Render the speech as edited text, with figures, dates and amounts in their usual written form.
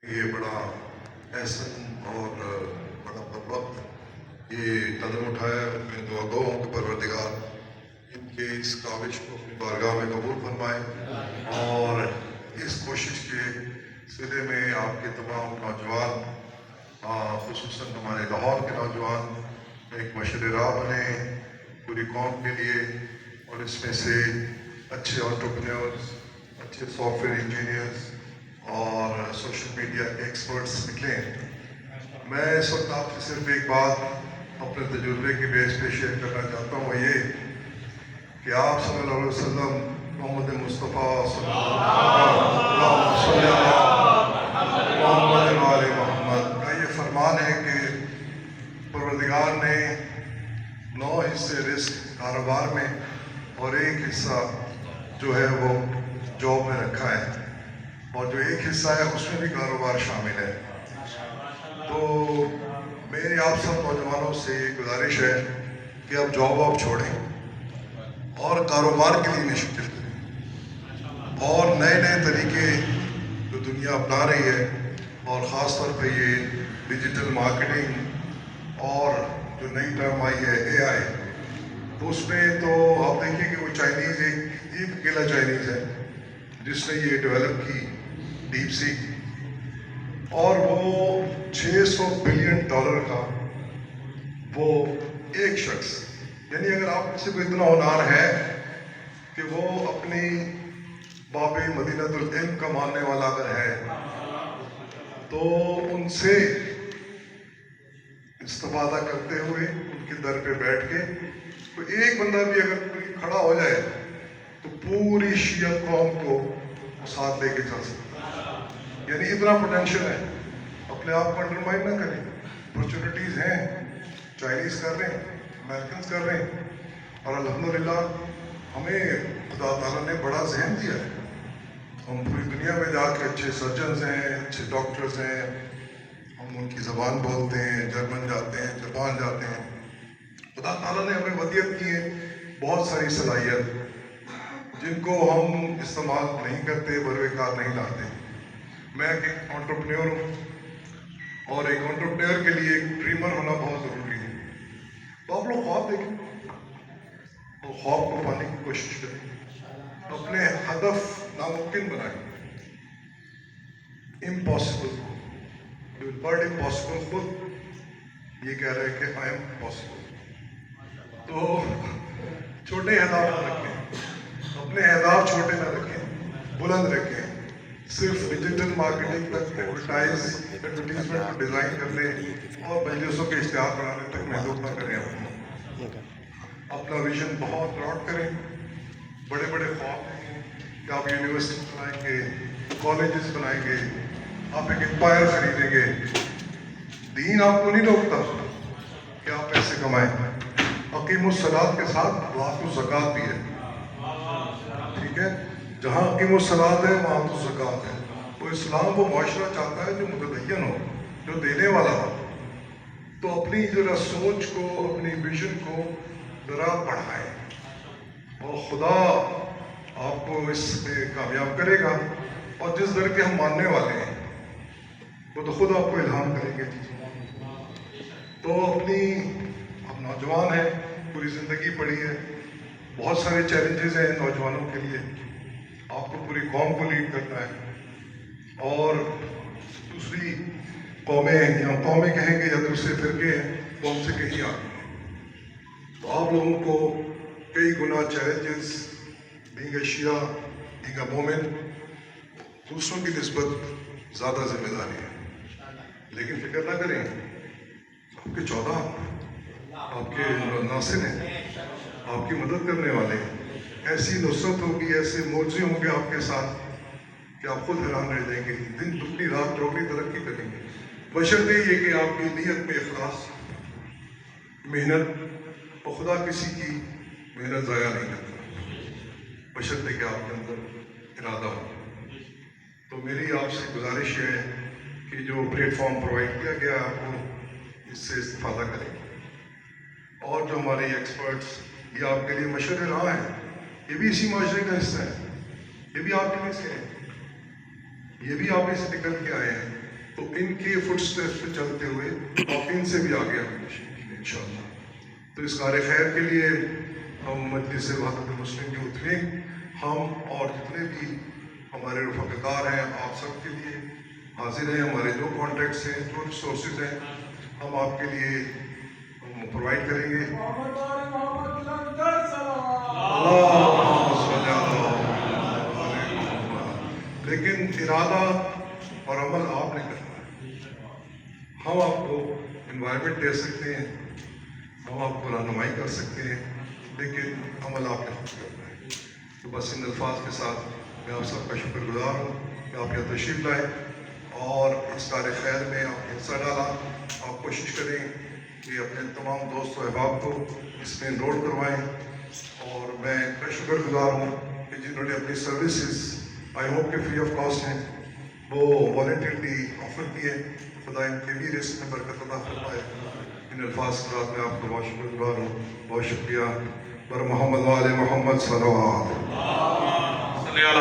یہ بڑا احسن اور بڑا بروقت یہ قدم اٹھایا. میں دعا گو ہوں کہ پروردگار ان کے اس کاوش کو اپنی بارگاہ میں قبول فرمائے اور اس کوشش کے سلسلے میں آپ کے تمام نوجوان خصوصاً ہمارے لاہور کے نوجوان ایک مشعل راہ بنے پوری قوم کے لیے اور اس میں سے اچھے انٹرپرینورز، اچھے سافٹ ویئر انجینئرز اور سوشل میڈیا کے ایکسپرٹس نکلیں. میں اس وقت آپ سے صرف ایک بات اپنے تجربے کی بیس پہ شیئر کرنا چاہتا ہوں، وہ یہ کہ آپ صلی اللہ علیہ وسلم محمد مصطفیٰ صلی اللہ علیہ وسلم محمد وآل محمد کا یہ فرمان ہے کہ پروردگار نے 9 حصے رزق کاروبار میں اور 1 حصہ جو ہے وہ جاب میں رکھا ہے، اور جو 1 حصہ ہے اس میں بھی کاروبار شامل ہے. تو میری آپ سب نوجوانوں سے یہ گزارش ہے کہ آپ جاب آپ چھوڑیں اور کاروبار کے لیے انیشیٹو کریں اور نئے نئے طریقے جو دنیا اپنا رہی ہے اور خاص طور پہ یہ ڈیجیٹل مارکیٹنگ اور جو نئی ٹرم آئی ہے AI، تو اس میں تو آپ دیکھیں کہ وہ چائنیز ایک اکیلا چائنیز ہے جس نے یہ ڈیولپ کی ڈیپ سیک، اور وہ $600 بلین کا وہ ایک شخص، یعنی اگر آپ کسی کو اتنا ہنر ہے کہ وہ اپنی باب مدینۃ العلم کا ماننے والا اگر ہے تو ان سے استفادہ کرتے ہوئے ان کے در پہ بیٹھ کے کوئی ایک بندہ بھی اگر کھڑا ہو جائے تو پوری شیعہ قوم کو ساتھ لے کے چل سکتا. یعنی اتنا پوٹینشیل ہے. اپنے آپ کو انڈرمائن نہ کریں، اپرچونیٹیز ہیں، چائنیز کر رہے ہیں، امریکنز کر رہے ہیں، اور الحمدللہ ہمیں خدا تعالیٰ نے بڑا ذہن دیا ہے. ہم پوری دنیا میں جا کے اچھے سرجنز ہیں، اچھے ڈاکٹرز ہیں، ہم ان کی زبان بولتے ہیں، جرمن جاتے ہیں، جاپان جاتے ہیں. خدا تعالیٰ نے ہمیں ودیت کی ہے بہت ساری صلاحیت جن کو ہم استعمال نہیں کرتے، بروے کار نہیں لاتے. میں ایک انٹرپرینور ہوں اور ایک انٹرپرینور کے لیے ایک ڈریمر ہونا بہت ضروری ہے. تو آپ لوگ خواب دیکھیں اور خواب کو پانے کی کوشش کریں، اپنے ہدف ناممکن بنائیں. امپاسبل کو برڈ امپاسبل خود یہ کہہ رہے ہیں کہ آئی ایم پاسبل. تو چھوٹے اہداف نہ رکھیں، اپنے اہداف چھوٹے نہ رکھیں، بلند رکھیں. صرف ڈیجیٹل مارکیٹنگ تک ایڈورٹیزمنٹ کو ڈیزائن کرنے اور مجلسوں کے اشتہار بنانے تک محدود نہ کریں. اپنا ویژن بہت براڈ کریں، بڑے بڑے خواب دیکھیں کہ آپ یونیورسٹی بنائیں گے، کالجز بنائیں گے، آپ ایک امپائر خریدیں گے. دین آپ کو نہیں روکتا کہ آپ پیسے کمائیں. اقیم الصلاۃ کے ساتھ وہاں تو زکوٰۃ بھی ہے، ٹھیک ہے؟ جہاں اقیم الصلاۃ ہے وہاں تو زکوٰۃ ہے. تو اسلام وہ معاشرہ چاہتا ہے جو متدین ہو، جو دینے والا ہو. تو اپنی ذرا سوچ کو، اپنی ویژن کو ذرا بڑھائیں اور خدا آپ کو اس میں کامیاب کرے گا. اور جس در کے ہم ماننے والے ہیں وہ تو خود آپ کو الہام کریں گے. تو آپ نوجوان ہیں، پوری زندگی پڑی ہے، بہت سارے چیلنجز ہیں نوجوانوں کے لیے. آپ کو پوری قوم کو لیڈ کرنا ہے اور دوسری قومیں یا قومیں کہیں گے یا دوسرے فرقے ہیں قوم سے کہیں آگے ہیں. تو آپ لوگوں کو کئی گنا challenges, being a Shia, being a مومن، دوسروں کی نسبت زیادہ ذمہ داری ہے. لیکن فکر نہ کریں، آپ کے 14 آپ کے ناصر ہیں، آپ کی مدد کرنے والے ہیں. ایسی نصرت ہوگی، ایسے معجزے ہوں گے آپ کے ساتھ کہ آپ خود حیران رہ جائیں گے. دن دگنی رات چوگنی ترقی کریں گے، بشرطے یہ کہ آپ کی نیت میں اخلاص، محنت، اور خدا کسی کی محنت ضائع نہیں کرتا، بشرطے کہ آپ کے اندر ارادہ ہو. تو میری آپ سے گزارش ہے کہ جو پلیٹ فارم پرووائڈ کیا گیا ہے آپ کو اس سے استفادہ کریں. اور جو ہمارے ایکسپرٹس یہ آپ کے لیے مشورے راہ ہیں، یہ بھی اسی معاشرے کا حصہ ہے، یہ بھی آپ کے میں سے ہیں، یہ بھی آپ میں سے نکل کے آئے ہیں. ان کی فٹ اسٹیپس پہ چلتے ہوئے آپ ان سے بھی آگے انشاءاللہ. تو اس کار خیر کے لیے ہم مجلس وحدت المسلمین کے اتنے ہم اور جتنے بھی ہمارے رفقار ہیں آپ سب کے لیے حاضر ہیں. ہمارے جو کانٹیکٹس ہیں جو ریسورسز ہیں ہم آپ کے لیے پرووائڈ کریں گے. لیکن ارادہ اور عمل آپ نے کرنا ہے. ہم آپ کو انوائرمنٹ دے سکتے ہیں, ہم آپ کو رہنمائی کر سکتے ہیں, لیکن عمل آپ نے خود کرنا ہے. تو بس ان الفاظ کے ساتھ میں آپ سب کا شکر گزار ہوں کہ آپ یہاں تشریف لائیں اور اس کار خیر میں آپ نے حصہ ڈالا. آپ کوشش کریں کہ اپنے تمام دوست و احباب کو اس میں انرول کروائیں. اور میں ان کا شکر گزار ہوں کہ جنہوں نے اپنی سروسز آئی ہوپ کہ فری آف کاسٹ ہیں وہ والنٹیرلی آفر کیے. خدا ان کے بھی رزق میں برکت عطا فرمائے. ان الفاظ کے ساتھ میں آپ کو بہت شکر گزار ہوں. بہت شکریہ. بر محمد وآل محمد صلی اللہ علیہ وسلم.